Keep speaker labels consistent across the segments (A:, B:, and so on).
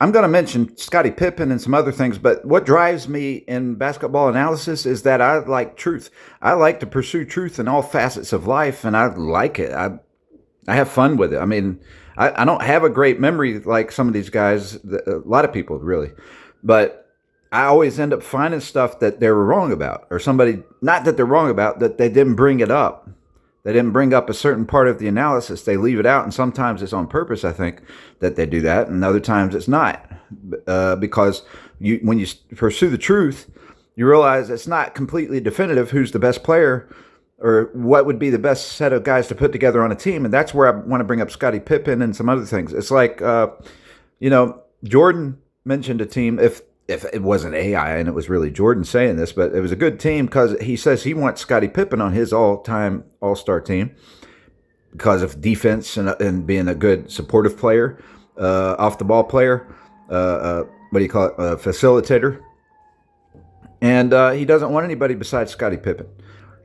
A: I'm going to mention Scottie Pippen and some other things, but what drives me in basketball analysis is that I like truth. I like to pursue truth in all facets of life, and I like it. I have fun with it. I mean, I don't have a great memory like some of these guys, a lot of people really, but I always end up finding stuff that they were wrong about, or somebody, not that they're wrong about, that they didn't bring it up. They didn't bring up a certain part of the analysis. They leave it out, and sometimes it's on purpose, I think, that they do that, and other times it's not. Because when you pursue the truth, you realize it's not completely definitive who's the best player or what would be the best set of guys to put together on a team. And that's where I want to bring up Scottie Pippen and some other things. It's like, Jordan mentioned a team, if it wasn't AI and it was really Jordan saying this, but it was a good team because he says he wants Scottie Pippen on his all-time all-star team because of defense and being a good supportive player, off-the-ball player, what do you call it, facilitator. And he doesn't want anybody besides Scottie Pippen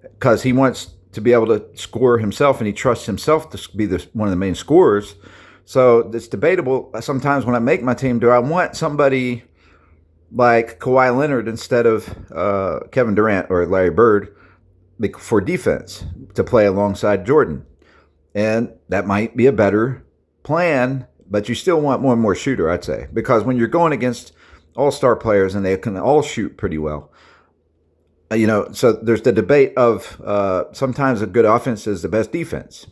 A: because he wants to be able to score himself, and he trusts himself to be one of the main scorers. So it's debatable sometimes when I make my team, do I want somebody like Kawhi Leonard instead of Kevin Durant or Larry Bird for defense to play alongside Jordan? And that might be a better plan, but you still want more and more shooter, I'd say, because when you're going against all-star players and they can all shoot pretty well, so there's the debate of sometimes a good offense is the best defense.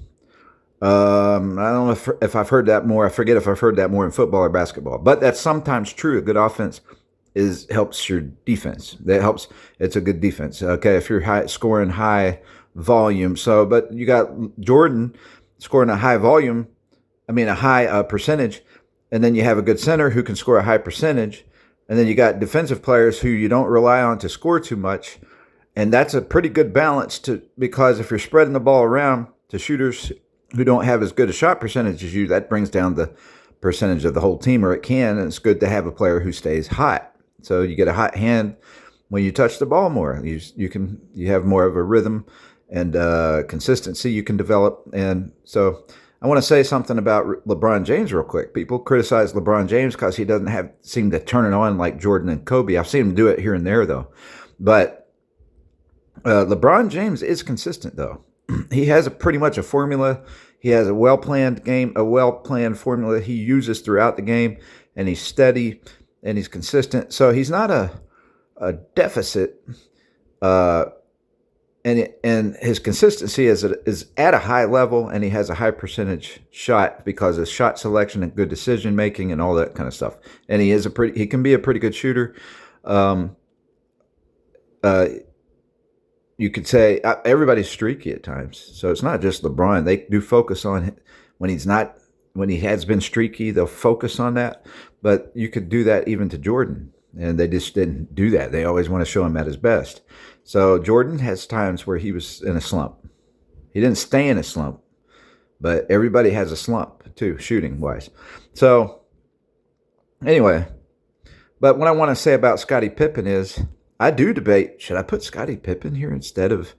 A: I don't know if I've heard that more. I forget if I've heard that more in football or basketball, but that's sometimes true. A good offense helps your defense. That helps. It's a good defense. Okay, if you're scoring high volume. So, but you got Jordan scoring a high volume. I mean, a high percentage, and then you have a good center who can score a high percentage, and then you got defensive players who you don't rely on to score too much, and that's a pretty good balance because if you're spreading the ball around to shooters who don't have as good a shot percentage as you, that brings down the percentage of the whole team, or it can, and it's good to have a player who stays hot. So you get a hot hand when you touch the ball more. You have more of a rhythm and consistency you can develop. And so I want to say something about LeBron James real quick. People criticize LeBron James because he doesn't seem to turn it on like Jordan and Kobe. I've seen him do it here and there though. But LeBron James is consistent though. He has pretty much a formula. He has a well-planned game, a well-planned formula he uses throughout the game, and he's steady and he's consistent. So he's not a deficit, and his consistency is at a high level, and he has a high percentage shot because of shot selection and good decision making and all that kind of stuff. And he can be a pretty good shooter. You could say everybody's streaky at times, so it's not just LeBron. They do focus on when he has been streaky, they'll focus on that. But you could do that even to Jordan, and they just didn't do that. They always want to show him at his best. So Jordan has times where he was in a slump. He didn't stay in a slump, but everybody has a slump too, shooting wise. So anyway, but what I want to say about Scottie Pippen is I do debate, should I put Scottie Pippen here instead of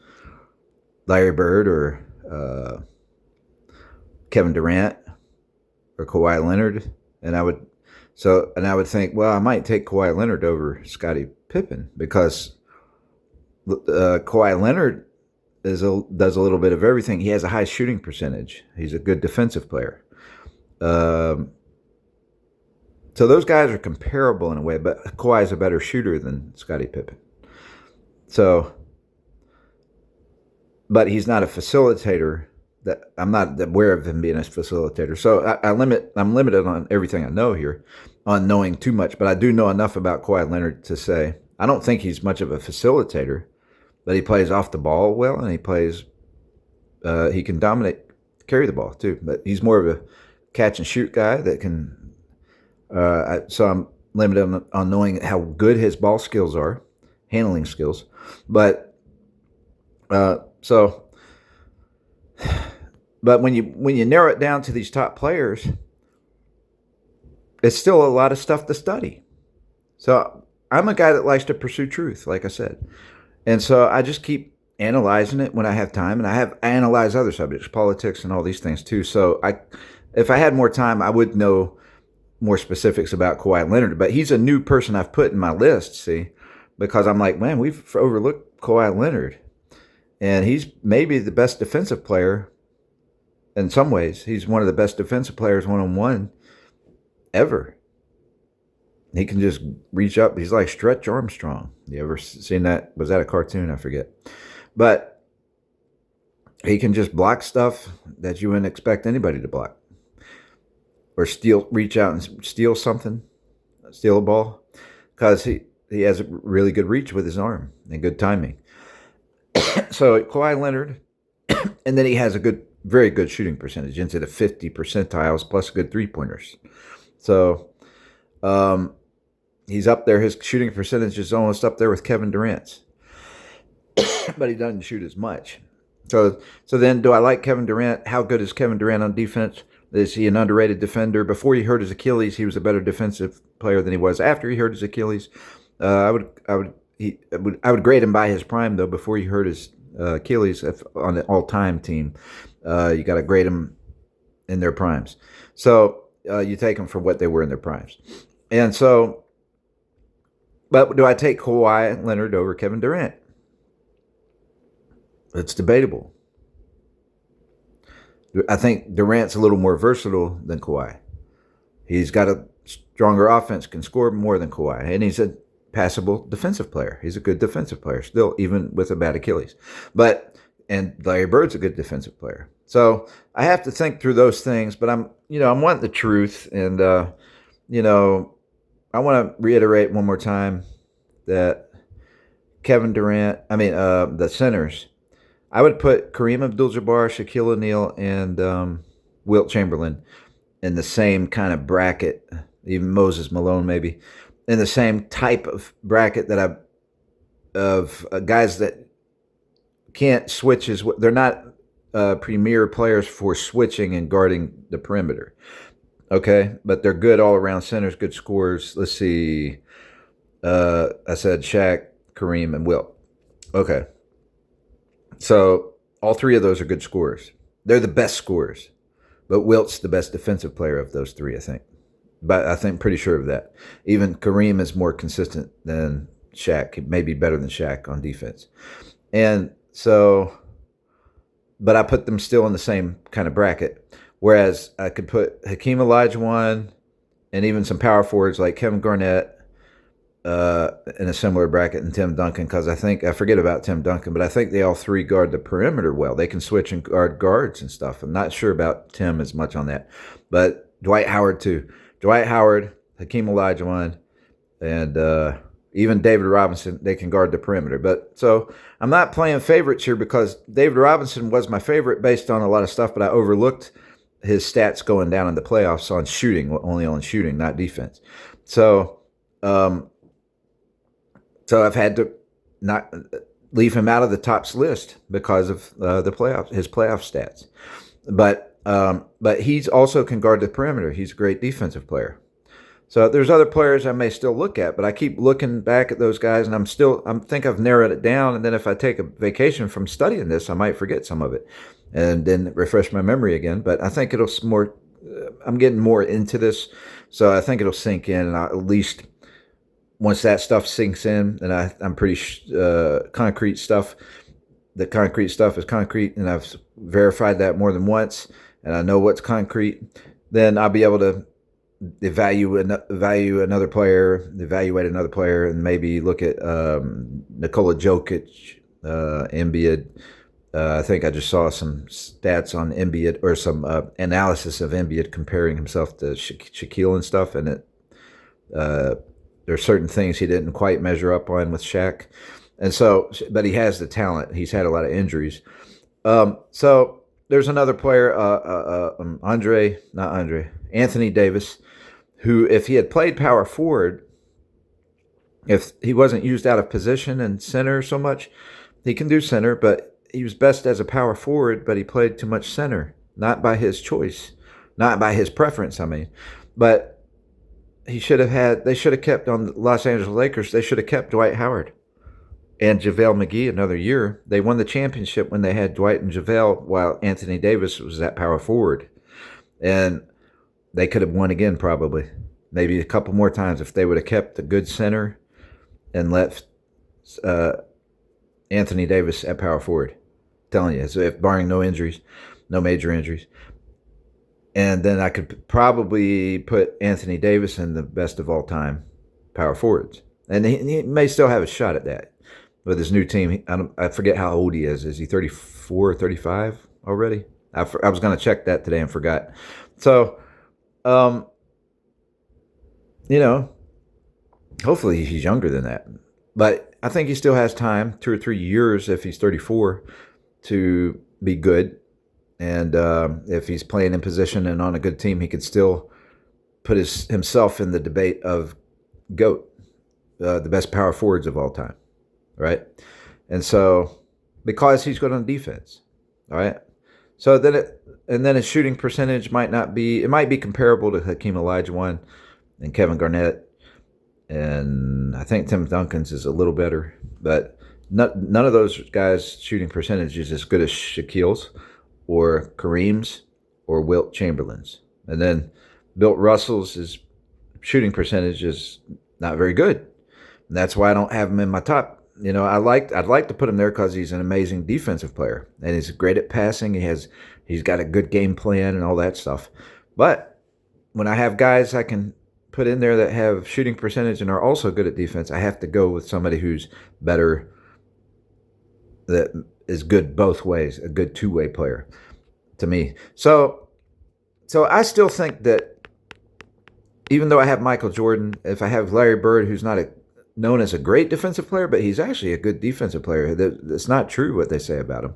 A: Larry Bird or Kevin Durant or Kawhi Leonard? And I would think, well, I might take Kawhi Leonard over Scottie Pippen because Kawhi Leonard does a little bit of everything. He has a high shooting percentage. He's a good defensive player. So those guys are comparable in a way, but Kawhi is a better shooter than Scottie Pippen. So, but he's not a facilitator. That I'm not aware of him being a facilitator. So I'm limited on everything I know here, on knowing too much. But I do know enough about Kawhi Leonard to say I don't think he's much of a facilitator, but he plays off the ball well, and he can carry the ball too. But he's more of a catch and shoot guy that can. So I'm limited on knowing how good his ball skills are, handling skills. But when you narrow it down to these top players, it's still a lot of stuff to study. So I'm a guy that likes to pursue truth, like I said, and so I just keep analyzing it when I have time, and I analyze other subjects, politics, and all these things too. So if I had more time, I would know more specifics about Kawhi Leonard, but he's a new person I've put in my list, see, because I'm like, man, we've overlooked Kawhi Leonard. And he's maybe the best defensive player in some ways. He's one of the best defensive players one-on-one ever. He can just reach up. He's like Stretch Armstrong. You ever seen that? Was that a cartoon? I forget. But he can just block stuff that you wouldn't expect anybody to block. Or reach out and steal something, steal a ball. Because he has a really good reach with his arm and good timing. So Kawhi Leonard, and then he has a very good shooting percentage, into the 50 percentiles, plus good three-pointers. So he's up there. His shooting percentage is almost up there with Kevin Durant's, but he doesn't shoot as much. So then, do I like Kevin Durant? How good is Kevin Durant on defense? Is he an underrated defender? Before he hurt his Achilles, he was a better defensive player than he was after he hurt his Achilles. I would grade him by his prime, though. Before he hurt his Achilles, on the all-time team, you got to grade them in their primes. So you take them for what they were in their primes. And so, but do I take Kawhi Leonard over Kevin Durant? It's debatable. I think Durant's a little more versatile than Kawhi. He's got a stronger offense, can score more than Kawhi, and he's a passable defensive player. He's a good defensive player still, even with a bad Achilles. And Larry Bird's a good defensive player. So I have to think through those things, but I'm wanting the truth. And, I want to reiterate one more time that Kevin Durant, the centers, I would put Kareem Abdul-Jabbar, Shaquille O'Neal, and Wilt Chamberlain in the same kind of bracket, even Moses Malone maybe, in the same type of bracket of guys that can't switch. They're not premier players for switching and guarding the perimeter. Okay, but they're good all-around centers, good scorers. Let's see. I said Shaq, Kareem, and Wilt. Okay. So all three of those are good scorers. They're the best scorers. But Wilt's the best defensive player of those three, I think. But I think pretty sure of that. Even Kareem is more consistent than Shaq. He may be better than Shaq on defense. And so, but I put them still in the same kind of bracket. Whereas I could put Hakeem Olajuwon and even some power forwards like Kevin Garnett in a similar bracket, and Tim Duncan, because I forget about Tim Duncan, but I think they all three guard the perimeter well. They can switch and guard guards and stuff. I'm not sure about Tim as much on that. But Dwight Howard, too. Dwight Howard, Hakeem Olajuwon, and even David Robinson, they can guard the perimeter. But so I'm not playing favorites here because David Robinson was my favorite based on a lot of stuff, but I overlooked his stats going down in the playoffs on shooting, only on shooting, not defense. So I've had to not leave him out of the tops list because of the playoffs, his playoff stats. But he's also can guard the perimeter. He's a great defensive player. So there's other players I may still look at, but I keep looking back at those guys, and I think I've narrowed it down. And then if I take a vacation from studying this, I might forget some of it, and then refresh my memory again. But I think it'll more. I'm getting more into this, so I think it'll sink in, and at least once that stuff sinks in, and I'm pretty concrete stuff. The concrete stuff is concrete, and I've verified that more than once, and I know what's concrete. Then I'll be able to evaluate another player, and maybe look at Nikola Jokic, Embiid. I think I just saw some stats on Embiid, or some analysis of Embiid comparing himself to Shaquille and stuff, and there's certain things he didn't quite measure up on with Shaq. And so, but he has the talent. He's had a lot of injuries. So there's another player, Anthony Davis, who, if he had played power forward, if he wasn't used out of position and center so much, he can do center, but he was best as a power forward, but he played too much center, not by his choice, not by his preference, but they should have kept on the Los Angeles Lakers, they should have kept Dwight Howard and JaVale McGee another year. They won the championship when they had Dwight and JaVale, while Anthony Davis was that power forward. And they could have won again probably. maybe a couple more times if they would have kept a good center and left uh, Anthony Davis at power forward. I'm telling you, so if barring no injuries, no major injuries. And then I could probably put Anthony Davis in the best of all time power forwards. And he may still have a shot at that with his new team. I forget how old he is. Is he 34 or 35 already? I was going to check that today and forgot. So, um, you know, hopefully he's younger than that. But I think he still has time, 2 or 3 years if he's 34, to be good. And if he's playing in position and on a good team, he could still put himself in the debate of GOAT, the best power forwards of all time, right? And so, because he's good on defense, all right. So then his shooting percentage might not be. It might be comparable to Hakeem Olajuwon and Kevin Garnett, and I think Tim Duncan's is a little better, but none of those guys' shooting percentage is as good as Shaquille's or Kareem's or Wilt Chamberlain's. And then Bill Russell's shooting percentage is not very good. And that's why I don't have him in my top. I'd like to put him there because he's an amazing defensive player and he's great at passing. He's got a good game plan and all that stuff. But when I have guys I can put in there that have shooting percentage and are also good at defense, I have to go with somebody who's better, that is good both ways, a good two-way player to me. So I still think that even though I have Michael Jordan, if I have Larry Bird, who's not known as a great defensive player, but he's actually a good defensive player. That's not true what they say about him.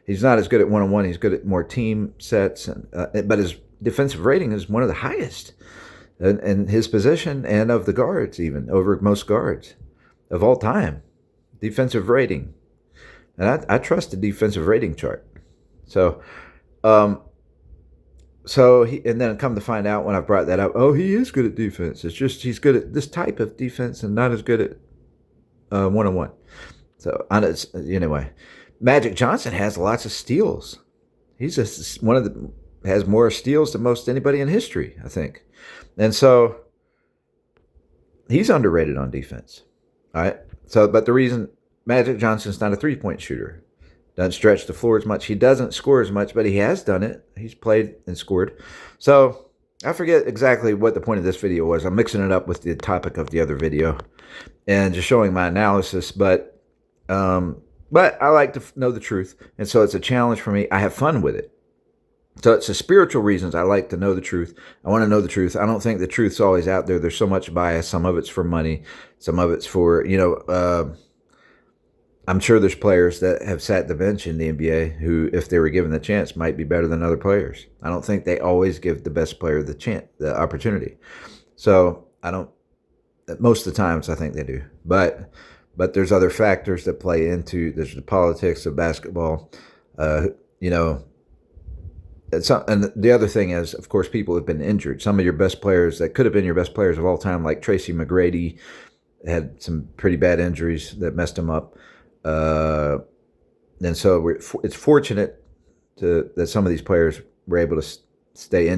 A: He's not as good at one-on-one. He's good at more team sets, but his defensive rating is one of the highest in his position and of the guards, even over most guards of all time. Defensive rating. And I trust the defensive rating chart. So, and then come to find out when I brought that up, oh, he is good at defense. It's just he's good at this type of defense and not as good at one-on-one. So, anyway, Magic Johnson has lots of steals. He's just has more steals than most anybody in history, I think. And so he's underrated on defense. All right. So, but the reason Magic Johnson's not a three-point shooter, doesn't stretch the floor as much. He doesn't score as much, but he has done it. He's played and scored. So I forget exactly what the point of this video was. I'm mixing it up with the topic of the other video and just showing my analysis. But I like to know the truth, and so it's a challenge for me. I have fun with it. So it's the spiritual reasons I like to know the truth. I want to know the truth. I don't think the truth's always out there. There's so much bias. Some of it's for money. Some of it's for, I'm sure there's players that have sat the bench in the NBA who, if they were given the chance, might be better than other players. I don't think they always give the best player the chance, the opportunity. So most of the times I think they do. But there's other factors that play into, there's the politics of basketball, and the other thing is, of course, people have been injured. Some of your best players that could have been your best players of all time, like Tracy McGrady, had some pretty bad injuries that messed him up. And so it's fortunate that some of these players were able to stay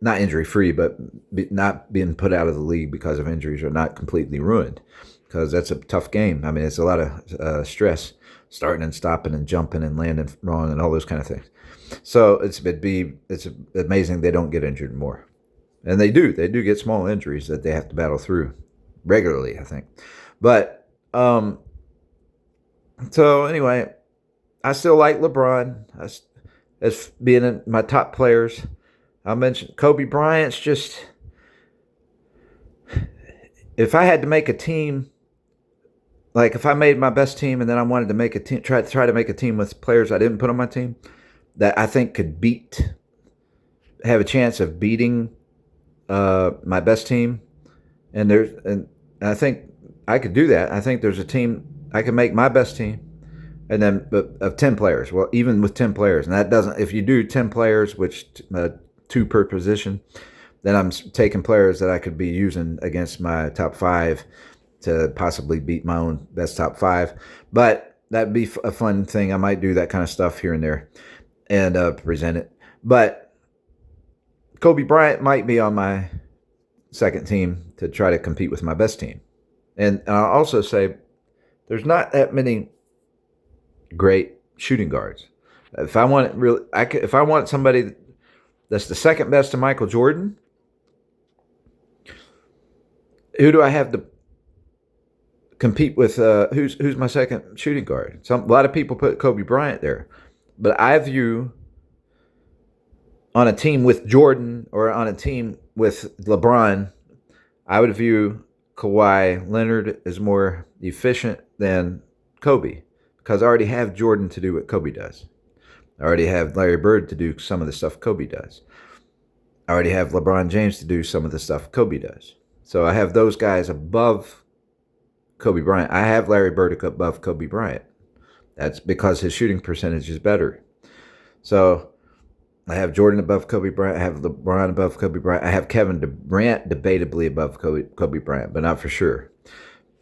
A: not injury free, but not being put out of the league because of injuries or not completely ruined, because that's a tough game. I mean, it's a lot of stress, starting and stopping and jumping and landing wrong and all those kind of things. So it's amazing they don't get injured more. And they do get small injuries that they have to battle through regularly, I think. But, so anyway, I still like LeBron as being in my top players. I mentioned Kobe Bryant's just, if I had to make a team, like if I made my best team and then I wanted to make a team, try to make a team with players I didn't put on my team that I think could have a chance of beating my best team, and I think I could do that. I think there's a team I can make my best team, and then of 10 players. Well, even with 10 players, and that doesn't. If you do 10 players, which 2 per position, then I'm taking players that I could be using against my top 5 to possibly beat my own best top 5. But that'd be a fun thing. I might do that kind of stuff here and there and present it. But Kobe Bryant might be on my second team to try to compete with my best team. And I'll also say there's not that many great shooting guards. If I want really, if I want somebody that's the second best to Michael Jordan, who do I have to compete with? Who's my second shooting guard? A lot of people put Kobe Bryant there, but I view on a team with Jordan or on a team with LeBron, I would view Kawhi Leonard as more efficient than Kobe because I already have Jordan to do what Kobe does. I already have Larry Bird to do some of the stuff Kobe does. I already have LeBron James to do some of the stuff Kobe does. So I have those guys above Kobe Bryant. I have Larry Bird above Kobe Bryant. That's because his shooting percentage is better. So I have Jordan above Kobe Bryant. I have LeBron above Kobe Bryant. I have Kevin Durant debatably above Kobe Bryant, but not for sure.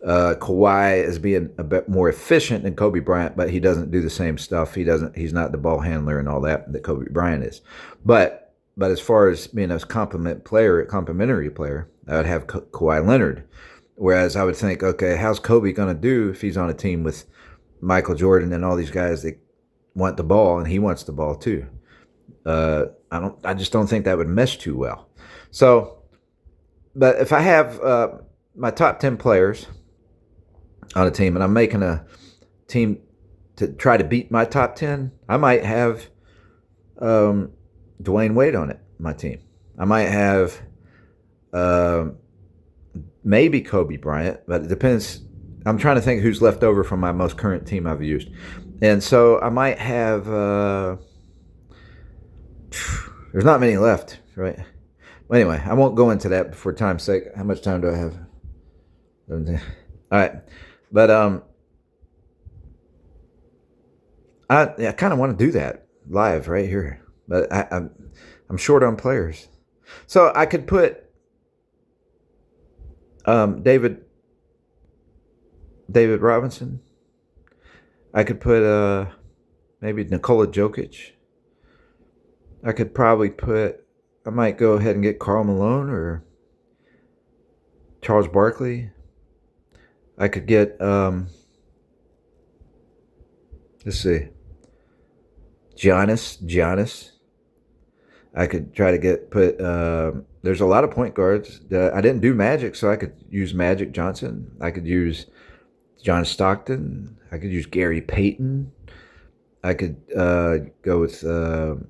A: Kawhi is being a bit more efficient than Kobe Bryant, but he doesn't do the same stuff. He's not the ball handler and all that Kobe Bryant is. But as far as being a complimentary player, I would have Kawhi Leonard. Whereas I would think, okay, how's Kobe going to do if he's on a team with Michael Jordan and all these guys that want the ball and he wants the ball too? I just don't think that would mesh too well. So, but if I have my top 10 players on a team and I'm making a team to try to beat my top 10, I might have Dwayne Wade on my team. I might have maybe Kobe Bryant, but it depends. I'm trying to think who's left over from my most current team I've used. And so I might have, there's not many left, right? Well, anyway, I won't go into that for time's sake. How much time do I have? All right. But I kind of want to do that live right here. But I'm short on players. So I could put David Robinson. I could put maybe Nikola Jokic. I could probably I might go ahead and get Karl Malone or Charles Barkley. I could get, let's see, Giannis. I could try to there's a lot of point guards that I didn't do Magic, so I could use Magic Johnson. I could use John Stockton. I could use Gary Payton. I could go with, let's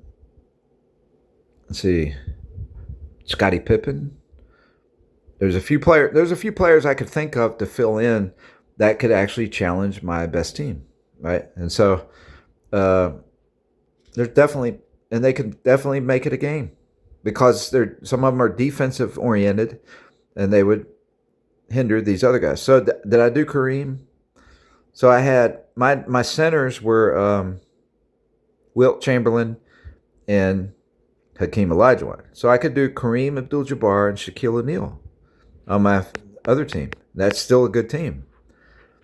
A: see, Scottie Pippen. There's a few players I could think of to fill in that could actually challenge my best team, right? And so there's definitely, and they can definitely make it a game because some of them are defensive oriented, and they would hinder these other guys. So did I do Kareem? So I had my centers were Wilt Chamberlain and Hakeem Olajuwon. So I could do Kareem Abdul-Jabbar and Shaquille O'Neal on my other team. That's still a good team.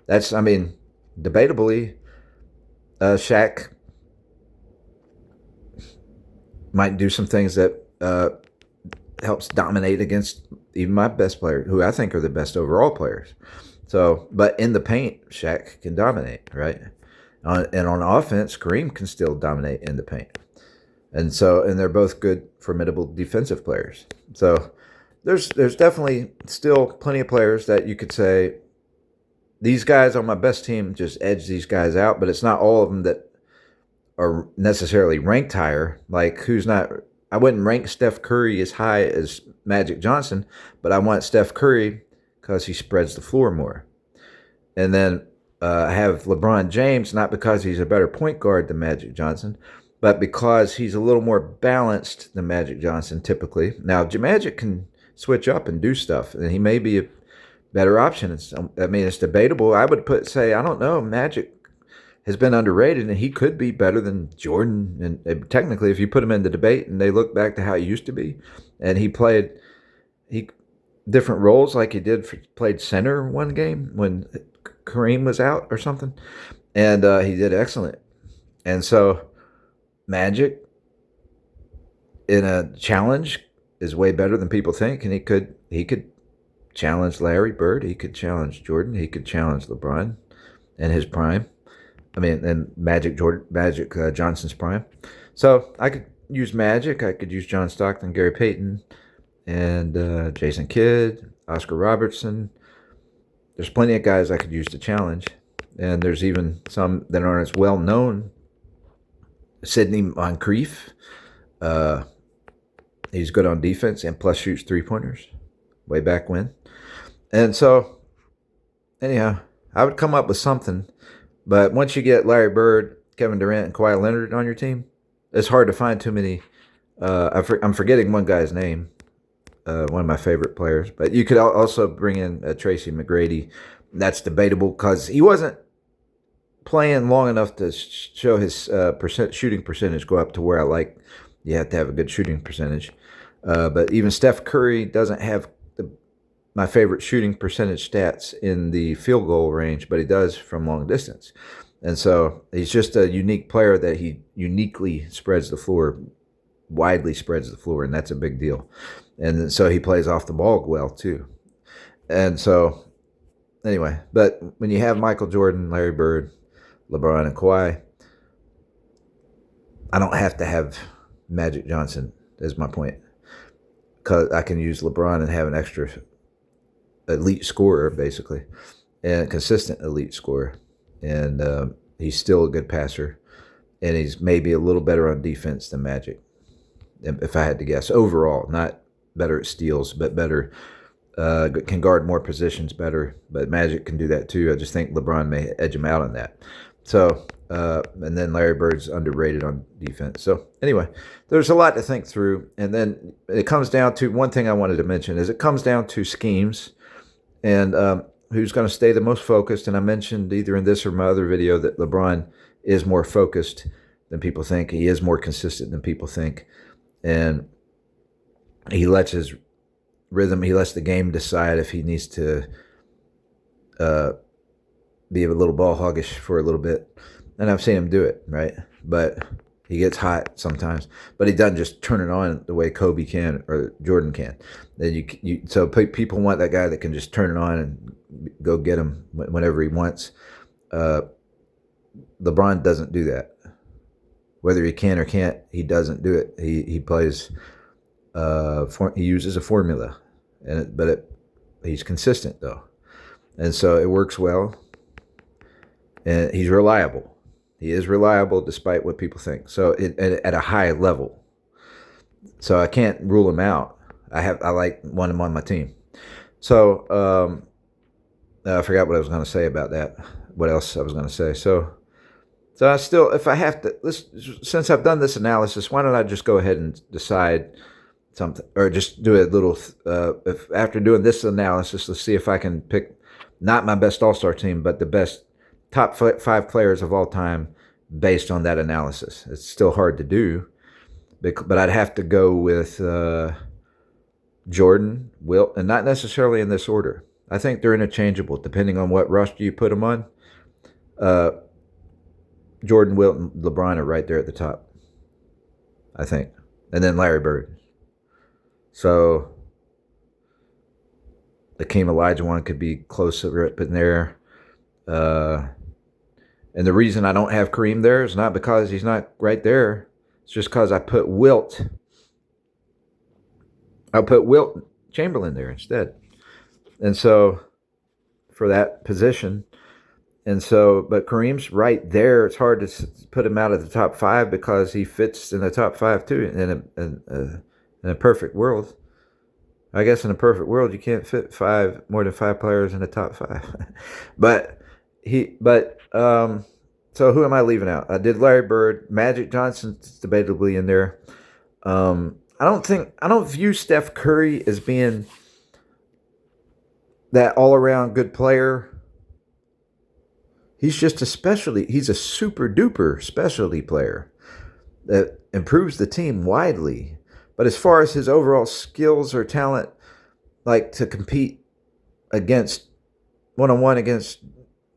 A: Debatably, Shaq might do some things that helps dominate against even my best player, who I think are the best overall players. So, but in the paint, Shaq can dominate, right? And on offense, Kareem can still dominate in the paint. And they're both good, formidable defensive players. So there's definitely still plenty of players that you could say, these guys on my best team just edge these guys out, but it's not all of them that are necessarily ranked higher. Like I wouldn't rank Steph Curry as high as Magic Johnson, but I want Steph Curry because he spreads the floor more. And then I have LeBron James, not because he's a better point guard than Magic Johnson, but because he's a little more balanced than Magic Johnson typically. Now, Magic can switch up and do stuff, and he may be a better option. It's debatable. I would I don't know, Magic has been underrated, and he could be better than Jordan. And technically, if you put him in the debate and they look back to how he used to be, and he played different roles, like he played center one game when Kareem was out or something, and he did excellent. And so Magic in a challenge is way better than people think, and he could challenge Larry Bird, he could challenge Jordan, he could challenge LeBron in his prime. I mean, and Magic Johnson's prime. So I could use Magic. I could use John Stockton, Gary Payton, and Jason Kidd, Oscar Robertson. There's plenty of guys I could use to challenge, and there's even some that aren't as well known. Sidney Moncrief, uh, he's good on defense and plus shoots 3-pointers. Way back when, and so anyhow, I would come up with something. But once you get Larry Bird, Kevin Durant, and Kawhi Leonard on your team, it's hard to find too many. I'm forgetting one guy's name, one of my favorite players. But you could also bring in Tracy McGrady. That's debatable because he wasn't playing long enough to show his shooting percentage go up to where I like. You have to have a good shooting percentage. But even Steph Curry doesn't have my favorite shooting percentage stats in the field goal range, but he does from long distance. And so he's just a unique player that he uniquely spreads the floor, widely spreads the floor, and that's a big deal. And so he plays off the ball well, too. And so, anyway, but when you have Michael Jordan, Larry Bird, LeBron, and Kawhi, I don't have to have Magic Johnson, is my point. Because I can use LeBron and have an extra elite scorer, basically, and a consistent elite scorer. And he's still a good passer, and he's maybe a little better on defense than Magic, if I had to guess. Overall, not better at steals, but better, can guard more positions better. But Magic can do that too. I just think LeBron may edge him out on that. So, and then Larry Bird's underrated on defense. So anyway, there's a lot to think through. And then it comes down to one thing I wanted to mention is it comes down to schemes and who's going to stay the most focused. And I mentioned either in this or my other video that LeBron is more focused than people think. He is more consistent than people think. And he lets his rhythm, he lets the game decide if he needs to be a little ball hoggish for a little bit. And I've seen him do it, right? But he gets hot sometimes. But he doesn't just turn it on the way Kobe can or Jordan can. Then so people want that guy that can just turn it on and go get him whenever he wants. LeBron doesn't do that. Whether he can or can't, he doesn't do it. He plays. He uses a formula, he's consistent though, and so it works well. And he's reliable. He is reliable despite what people think. So at a high level. So I can't rule him out. I want him on my team. So I forgot what I was going to say about that. What else I was going to say? So I still, if I have to, since I've done this analysis, why don't I just go ahead and decide something, or just do a little. If after doing this analysis, let's see if I can pick not my best All-Star team, but the best top 5 players of all time based on that analysis. It's still hard to do, but I'd have to go with Jordan, Wilt, and not necessarily in this order. I think they're interchangeable depending on what roster you put them on. Jordan, Wilt, and LeBron are right there at the top, I think. And then Larry Bird. So the Hakeem Olajuwon could be closer up in there. And the reason I don't have Kareem there is not because he's not right there. It's just because I put Wilt Chamberlain there instead. And so for that position. And so, but Kareem's right there. It's hard to put him out of the top 5 because he fits in the top 5 too. In a perfect world, I guess in a perfect world, you can't fit more than 5 players in the top 5. So who am I leaving out? I did Larry Bird. Magic Johnson's debatably in there. I don't view Steph Curry as being that all-around good player. He's just he's a super duper specialty player that improves the team widely. But as far as his overall skills or talent, like to compete against one-on-one against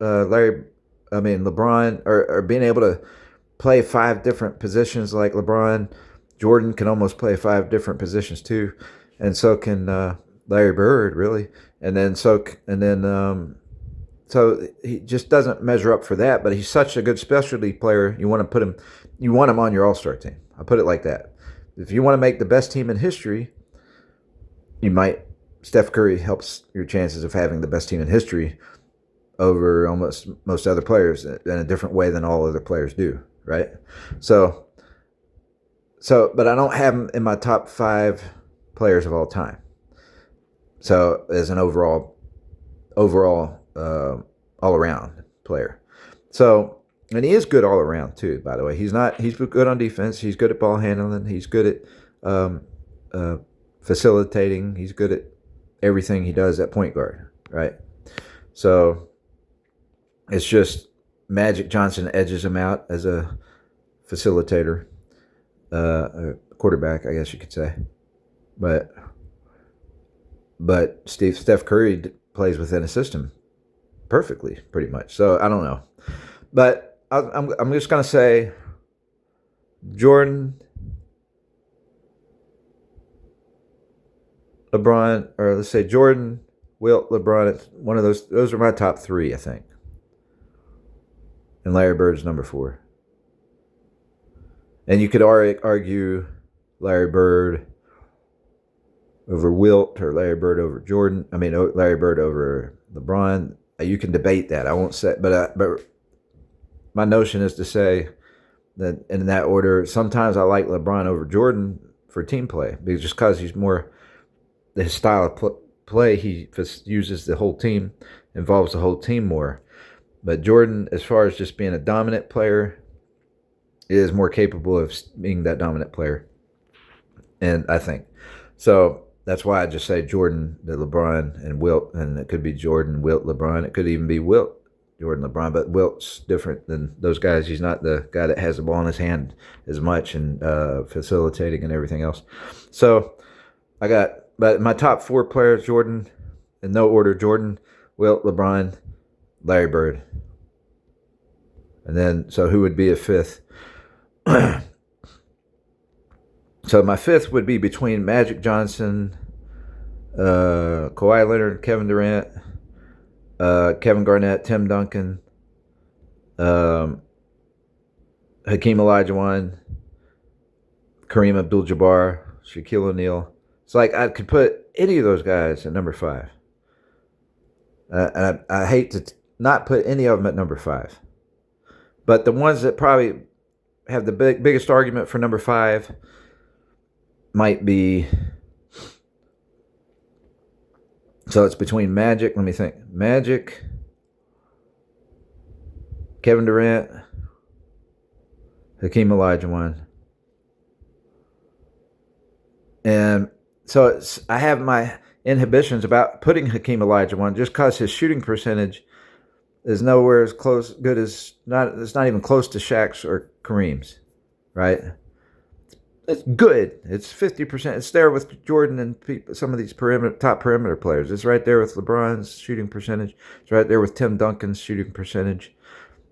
A: LeBron, or being able to play 5 different positions like LeBron, Jordan can almost play 5 different positions too, and so can Larry Bird, really. And then so he just doesn't measure up for that. But he's such a good specialty player. You want to put him, you want him on your All-Star team. I put it like that. If you want to make the best team in history, you might. Steph Curry helps your chances of having the best team in history over almost most other players in a different way than all other players do, right? So, but I don't have him in my top 5 players of all time. So, as an overall, all around player. So, and he is good all around too. By the way, he's good on defense. He's good at ball handling. He's good at facilitating. He's good at everything he does at point guard, right? So it's just Magic Johnson edges him out as a facilitator, a quarterback, I guess you could say. But Steph Curry plays within a system perfectly, pretty much. So I don't know, but I'm just gonna say Jordan, LeBron, or let's say Jordan, Wilt, LeBron. It's one of those. Those are my top 3, I think. And Larry Bird's number 4. And you could argue Larry Bird over Wilt or Larry Bird over Jordan. I mean, Larry Bird over LeBron. You can debate that. I won't say, but my notion is to say that in that order. Sometimes I like LeBron over Jordan for team play, because he's more. His style of play, he uses the whole team, involves the whole team more. But Jordan, as far as just being a dominant player, is more capable of being that dominant player. And I think. So that's why I just say Jordan, the LeBron, and Wilt. And it could be Jordan, Wilt, LeBron. It could even be Wilt, Jordan, LeBron. But Wilt's different than those guys. He's not the guy that has the ball in his hand as much and facilitating and everything else. So but my top 4 players, Jordan, in no order: Jordan, Wilt, LeBron, Larry Bird. And then, so who would be a 5th? So my 5th would be between Magic Johnson, Kawhi Leonard, Kevin Durant, Kevin Garnett, Tim Duncan, Hakeem Olajuwon, Kareem Abdul-Jabbar, Shaquille O'Neal. It's like I could put any of those guys at number 5. And I hate to not put any of them at number 5. But the ones that probably have the biggest argument for number 5 might be. So it's between Magic. Let me think. Magic, Kevin Durant, Hakeem Olajuwon. And so I have my inhibitions about putting Hakeem Olajuwon just because his shooting percentage is nowhere as good as it's not even close to Shaq's or Kareem's, right? It's good. It's 50%. It's there with Jordan and some of these top perimeter players. It's right there with LeBron's shooting percentage. It's right there with Tim Duncan's shooting percentage.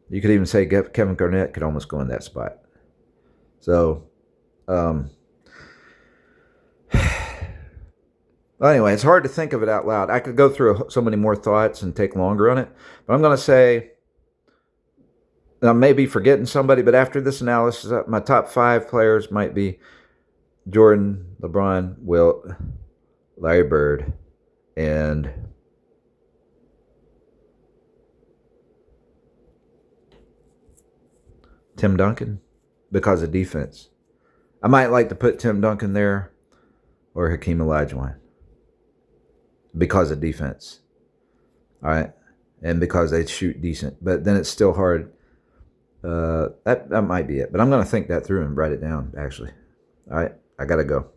A: You could even say Kevin Garnett could almost go in that spot. So, well, anyway, it's hard to think of it out loud. I could go through so many more thoughts and take longer on it. But I'm going to say, and I may be forgetting somebody, but after this analysis, my top 5 players might be Jordan, LeBron, Wilt, Larry Bird, and Tim Duncan because of defense. I might like to put Tim Duncan there or Hakeem Olajuwon because of defense. All right. And because they shoot decent. But then it's still hard. That might be it. But I'm going to think that through and write it down, actually. All right. I got to go.